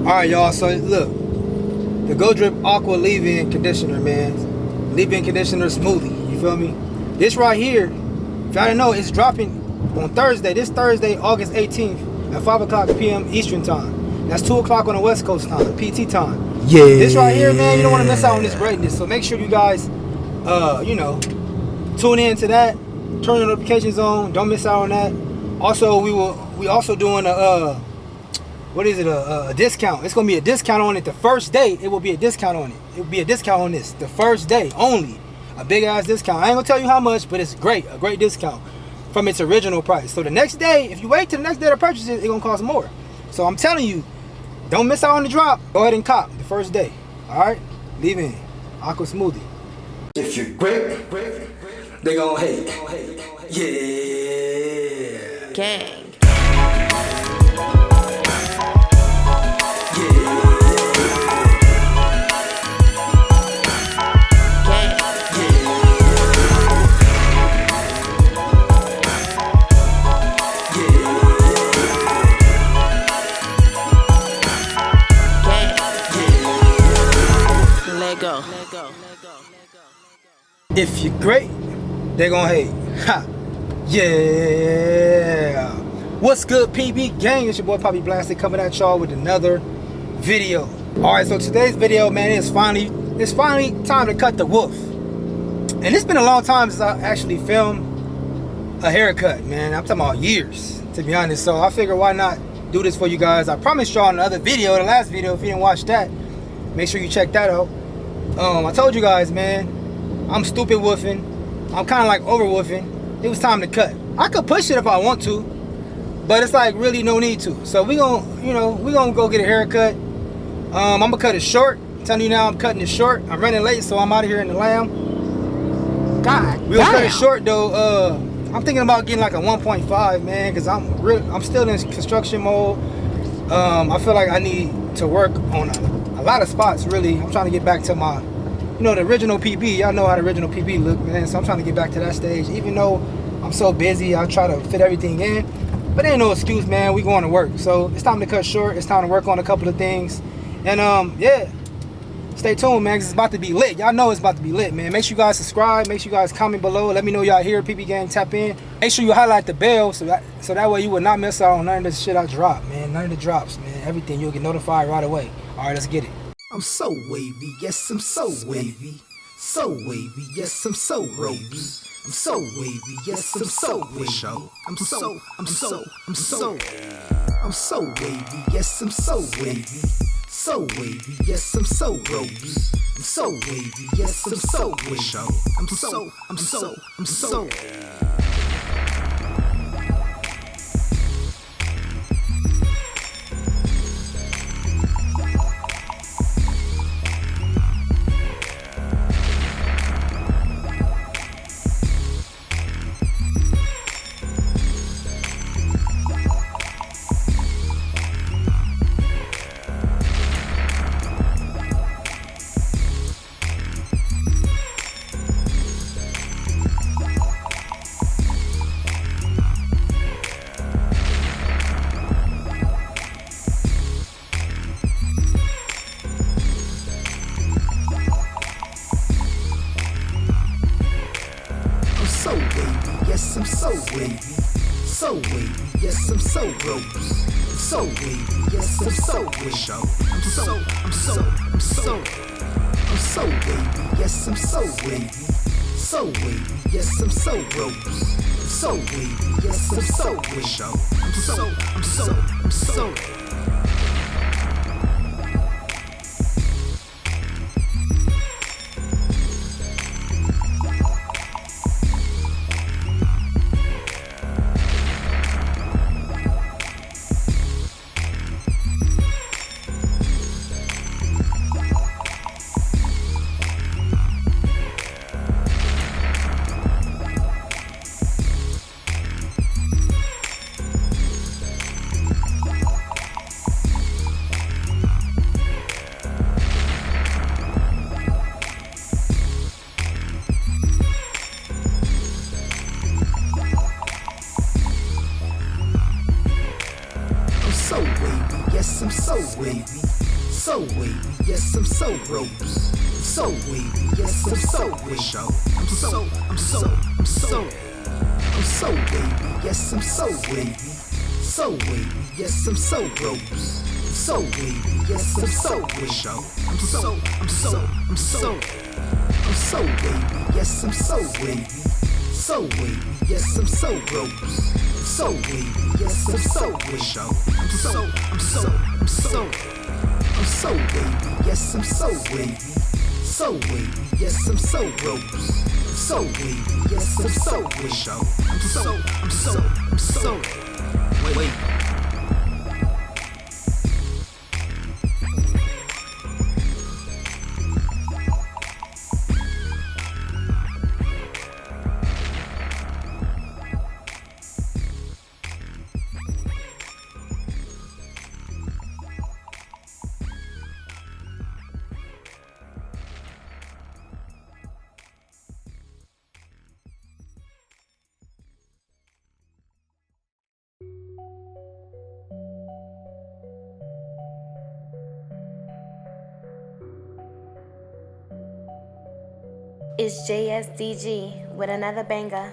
Alright, y'all, so look, the Go Drip Aqua leave-in conditioner, man. Leave-in conditioner smoothie, you feel me? This right here, if y'all didn't know, it's dropping on Thursday, this Thursday, August 18th at 5 o'clock p.m. Eastern time. That's 2 o'clock on the West Coast time, PT time. Yeah. This right here, man, you don't want to miss out on this greatness. So make sure you guys, tune in to that. Turn the notifications on. Don't miss out on that. Also, we also doing a discount. It's gonna be a discount on it the first day. It will be a discount on it. It will be a discount on this the first day only. A big ass discount. I ain't gonna tell you how much, but it's great. A great discount from its original price. So the next day, if you wait till the next day to purchase it, it's gonna cost more. So I'm telling you, don't miss out on the drop. Go ahead and cop the first day. All right, leave in Aqua Smoothie. If you're great, they gon' hate. Yeah. Gang. Go. If you're great, they gon' hate. Ha! Yeah! What's good, PB gang? It's your boy Poppy Blasted coming at y'all with another video. Alright, so today's video, man, it's finally time to cut the wolf. And it's been a long time since I actually filmed a haircut, man. I'm talking about years, to be honest. So I figured why not do this for you guys. I promised y'all in the other video, the last video, if you didn't watch that, make sure you check that out. I told you guys, man, I'm stupid woofing. I'm kind of like over woofing. It was time to cut. I could push it if I want to, but it's like really no need to. So we gonna go get a haircut. I'm gonna cut it short. I'm telling you now, I'm cutting it short. I'm running late, so I'm out of here in the lamb. God, we're gonna cut it short though. I'm thinking about getting like a 1.5, man, because I'm still in construction mode. I feel like I need to work on a lot of spots, really. I'm trying to get back to my, the original PB. Y'all know how the original PB look, man. So I'm trying to get back to that stage. Even though I'm so busy, I try to fit everything in. But ain't no excuse, man. We going to work. So it's time to cut short. It's time to work on a couple of things. And yeah, stay tuned, man, because it's about to be lit. Y'all know it's about to be lit, man. Make sure you guys subscribe. Make sure you guys comment below. Let me know y'all here. PB Gang, tap in. Make sure you highlight the bell so that way you will not miss out on none of this shit I drop, man. None of the drops, man. Everything, you'll get notified right away. All right, let's get it. I'm so wavy, yes, I'm so wavy. So wavy, yes, I'm so ropes. I'm so wavy, yes, I'm so wavy. I'm so wavy, yes, I'm so wavy. So wavy, yes, I'm so ropes. I'm so wavy, yes, I'm so wavy. I'm so. So wavy, yes, I'm so wavy. So wavy, yes, I'm so ropes. I'm so wavy, yes, I'm so wavy. I'm so wavy, yes, I'm so wavy. So wavy, yes, I'm so ropes. I'm so wavy, yes, I'm so wavy. I'm so. wavy, so wavy, yes, I'm so ropes. So wavy, yes, I'm so wavy. I'm so wavy, yes, I'm so wavy. So wavy, yes, I'm so ropes. So wavy, yes, I'm so wavy. I'm so wavy, yes, I'm so wavy. So wavy, yes, I'm so ropes. So wavy, yes, I'm so wavy. I'm so wavy, yes, I'm so wavy. So wavy, yes, I'm so ropes. So wavy, yes, I'm so wavy. Wait. It's JSDG with another banger.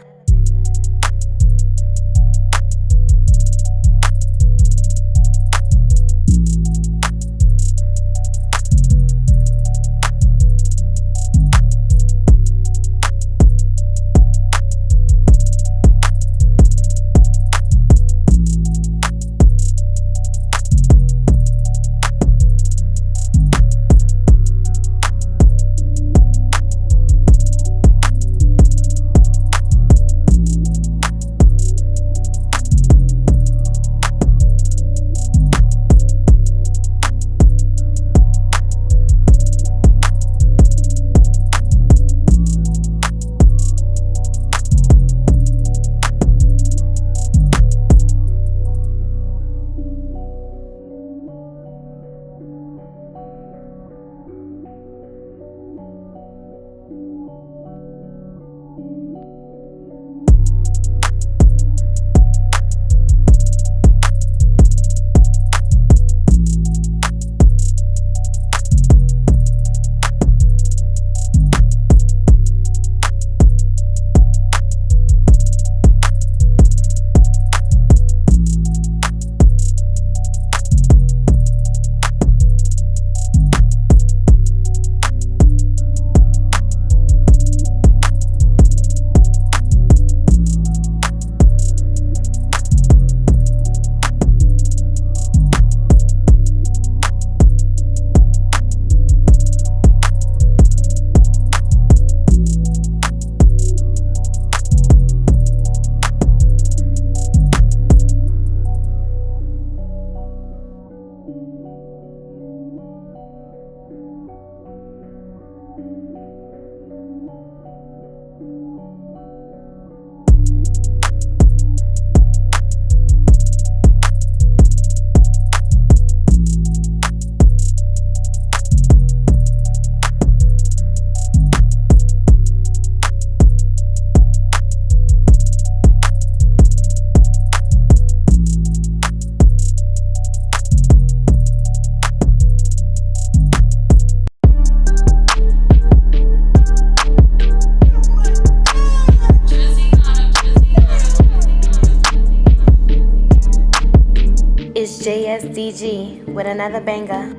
It's JSDG with another banger.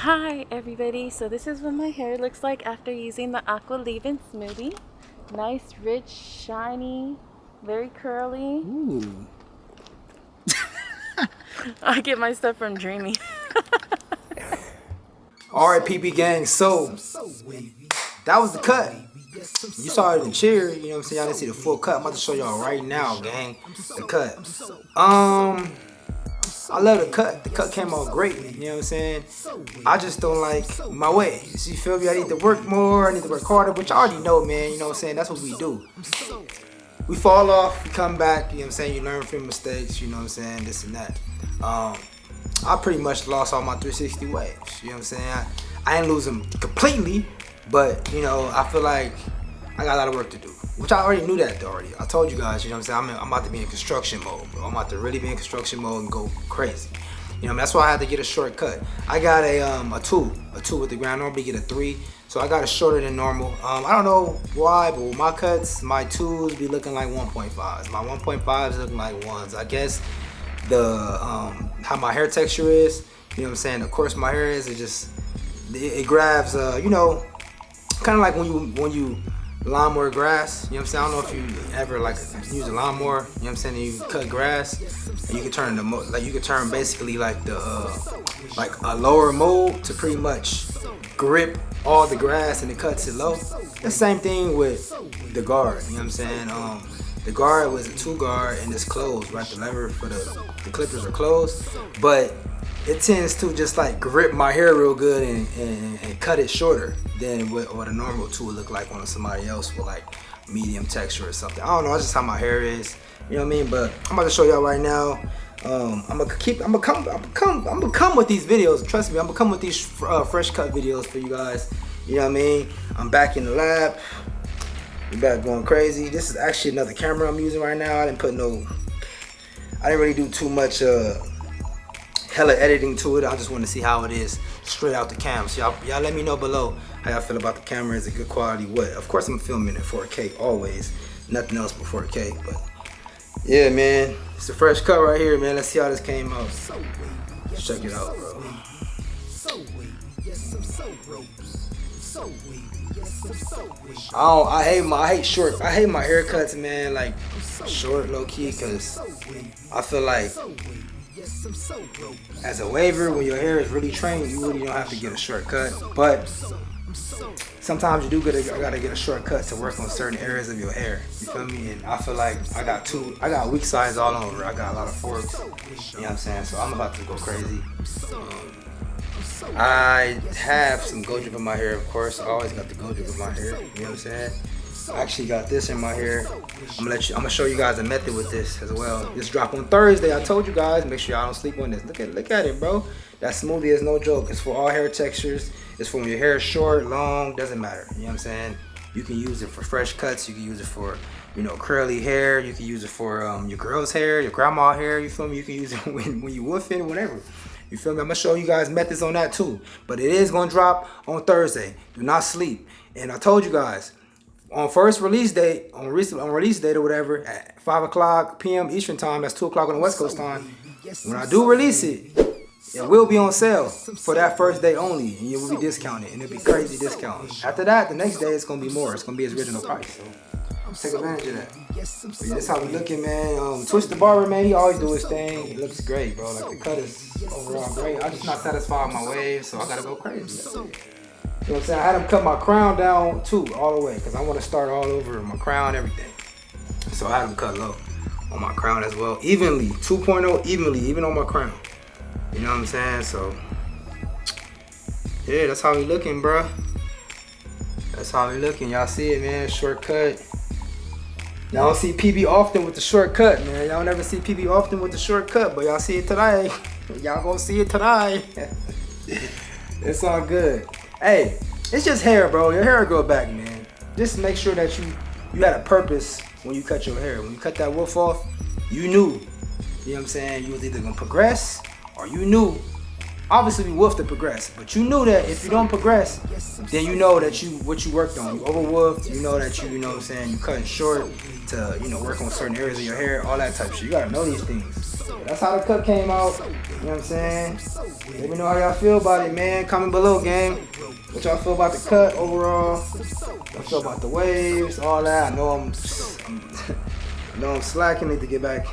Hi everybody, so this is what my hair looks like after using the Aqua Leave-In Smoothie. Nice, rich, shiny, very curly. Ooh. I get my stuff from Dreamy. Alright, PP gang, so that was the cut. You saw it in cheer, you know what I'm saying? Y'all didn't see the full cut. I'm about to show y'all right now, gang. The cut. I love the cut. The cut came out great, you know what I'm saying? I just don't like my waves. You feel me? I need to work more, I need to work harder, which I already know, man, you know what I'm saying? That's what we do. We fall off, we come back, you know what I'm saying? You learn from your mistakes, you know what I'm saying? This and that. I pretty much lost all my 360 waves, you know what I'm saying? I didn't lose them completely, but, you know, I feel like I got a lot of work to do. Which I already knew that already. I told you guys, you know what I'm saying? I'm about to be in construction mode, bro. I'm about to really be in construction mode and go crazy. You know, that's why I had to get a shortcut. I got a two with the ground. I normally get a 3, so I got it shorter than normal. I don't know why, but with my cuts, my 2s be looking like 1.5s. My 1.5s looking like 1s. I guess the how my hair texture is, you know what I'm saying? Of course, my hair is, it grabs, you know, kind of like when you lawnmower grass, you know what I'm saying? I don't know if you ever like use a lawnmower, you know what I'm saying? And you cut grass, and you can turn you can turn basically like the like a lower mode to pretty much grip all the grass and it cuts it low. The same thing with the guard, you know what I'm saying? The guard was a 2 guard and it's closed, right? The lever for the clippers are closed, but it tends to just like grip my hair real good and cut it shorter than what a normal 2 would look like on somebody else with like medium texture or something. I don't know, that's just how my hair is, you know what I mean? But I'm about to show y'all right now. I'm gonna come with these videos. Trust me, I'm gonna come with these fresh cut videos for you guys. You know what I mean? I'm back in the lab. We're back going crazy. This is actually another camera I'm using right now. I didn't really do too much hella editing to it. I just want to see how it is straight out the cam. So y'all let me know below how y'all feel about the camera. Is it good quality? What? Of course I'm filming in 4K always. Nothing else but 4K. But yeah, man, it's a fresh cut right here, man. Let's see how this came out. Let's check it out, bro. I hate my haircuts, man, like short, low key, cause I feel like as a waver, when your hair is really trained, you really don't have to get a shortcut. But sometimes you gotta get a shortcut to work on certain areas of your hair. You feel me? And I feel like I got weak sides all over. I got a lot of forks. You know what I'm saying? So I'm about to go crazy. I have some gold drip in my hair, of course. I always got the gold drip in my hair. You know what I'm saying? I actually got this in my hair. I'm gonna show you guys a method with this as well. This drop on Thursday. I told you guys, make sure y'all don't sleep on this. Look at it, bro. That smoothie is no joke. It's for all hair textures. It's for when your hair is short, long, doesn't matter. You know what I'm saying? You can use it for fresh cuts. You can use it for, you know, curly hair. You can use it for your girl's hair, your grandma hair. You feel me? You can use it when you woofing, whatever. You feel me? I'm gonna show you guys methods on that too. But it is gonna drop on Thursday. Do not sleep. And I told you guys, on first release date, on release date or whatever, at 5 p.m. Eastern time, that's 2 o'clock on the West Coast time. When I do release it, it will be on sale for that first day only, and it will be discounted, and it'll be crazy discount. After that, the next day it's gonna be more. It's gonna be its original price. So take advantage of that. But yeah, that's how we looking, man. Twist the barber, man. He always do his thing. It looks great, bro. Like the cut is overall great. I'm just not satisfied with my waves, so I gotta go crazy. You know what I'm saying? I had him cut my crown down too, all the way, because I want to start all over my crown, everything. So I had him cut low on my crown as well. Evenly, 2.0 evenly, even on my crown. You know what I'm saying? So, yeah, that's how we looking, bro. That's how we looking. Y'all see it, man. Shortcut. Y'all don't see PB often with the shortcut, man. Y'all never see PB often with the shortcut, but y'all see it today. Y'all gonna see it today. It's all good. Hey, it's just hair, bro. Your hair will grow back, man. Just make sure that you had a purpose when you cut your hair. When you cut that wolf off, you knew. You know what I'm saying? You was either gonna progress or you knew. Obviously, we woofed to progress, but you knew that if you don't progress, then you know that what you worked on. You over-woofed. You know that you know what I'm saying, you cutting short to, you know, work on certain areas of your hair, all that type of shit. You gotta know these things. That's how the cut came out. know what I'm saying? Let me know how y'all feel about it, man. Comment below, gang. What y'all feel about the cut overall? What y'all feel about the waves, all that? I know I know I'm slacking. Need to get back,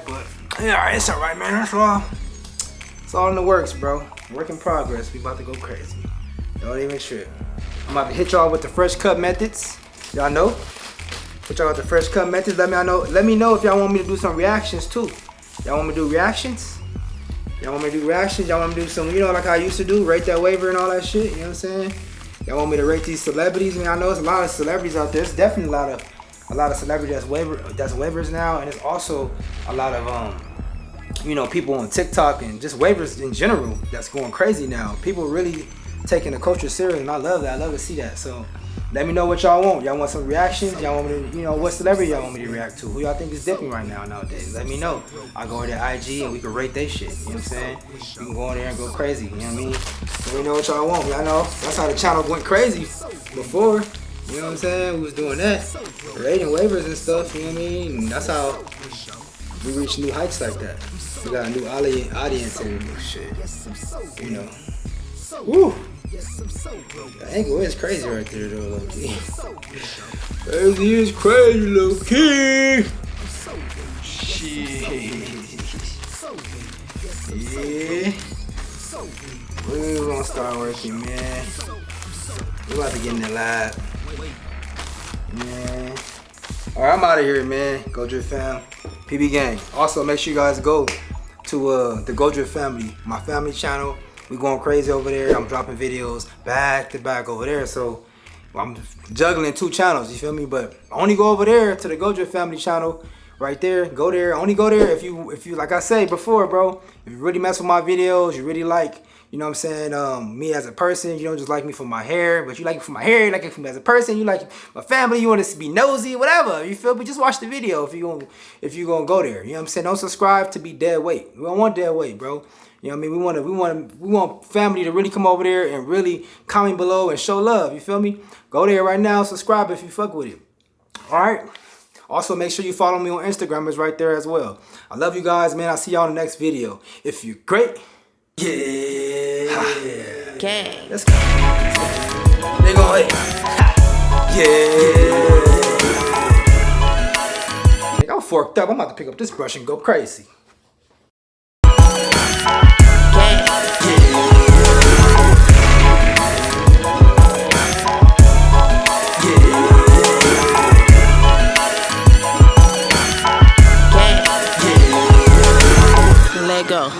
but yeah, it's alright, man. That's all. It's all in the works, bro. Work in progress. We about to go crazy. Don't even trip. I'm about to hit y'all with the fresh cut methods. Y'all know? Hit y'all with the fresh cut methods. Let me know if y'all want me to do some reactions too. Y'all want me to do reactions? Y'all want me to do reactions? Y'all want me to do some, you know, like I used to do, rate that waiver and all that shit, you know what I'm saying? Y'all want me to rate these celebrities? I mean, I know there's a lot of celebrities out there. There's definitely a lot of celebrities that's waivers now, and it's also a lot of you know, people on TikTok and just waivers in general that's going crazy now. People really taking the culture serious, and I love that. I love to see that. So let me know what y'all want. Y'all want some reactions? Y'all want me to, you know, what celebrity y'all want me to react to? Who y'all think is dipping right now nowadays? Let me know. I'll go to IG and we can rate they shit. You know what I'm saying? We can go in there and go crazy. You know what I mean? Let me know what y'all want. Y'all know that's how the channel went crazy before. You know what I'm saying? We was doing that, rating waivers and stuff. You know what I mean? And that's how we reach new heights like that. We got a new audience and shit. You know. Woo! The angle is crazy right there though, low key. Crazy is crazy, low key. Shit. Yeah. We're gonna start working, man. We're about to get in the lab. Man. Alright, I'm out of here, man. Go Drip fam. PB gang. Also, make sure you guys go to the Go Drip family, my family channel. We going crazy over there. I'm dropping videos back to back over there. So I'm juggling 2 channels, you feel me? But only go over there to the Go Drip family channel right there. Go there. Only go there if you like I said before, bro. If you really mess with my videos, you really like, you know what I'm saying, me as a person. You don't just like me for my hair, but you like me for my hair, you like me as a person, you like my family, you want to be nosy, whatever. You feel me? Just watch the video if you gonna go there. You know what I'm saying? Don't subscribe to be dead weight. We don't want dead weight, bro. You know what I mean? We want family to really come over there and really comment below and show love. You feel me? Go there right now, subscribe if you fuck with it. Alright? Also, make sure you follow me on Instagram. It's right there as well. I love you guys, man. I'll see y'all in the next video. If you're great, yeah. Gang. Let's go. They go, hey. Yeah. I'm forked up. I'm about to pick up this brush and go crazy. Let go.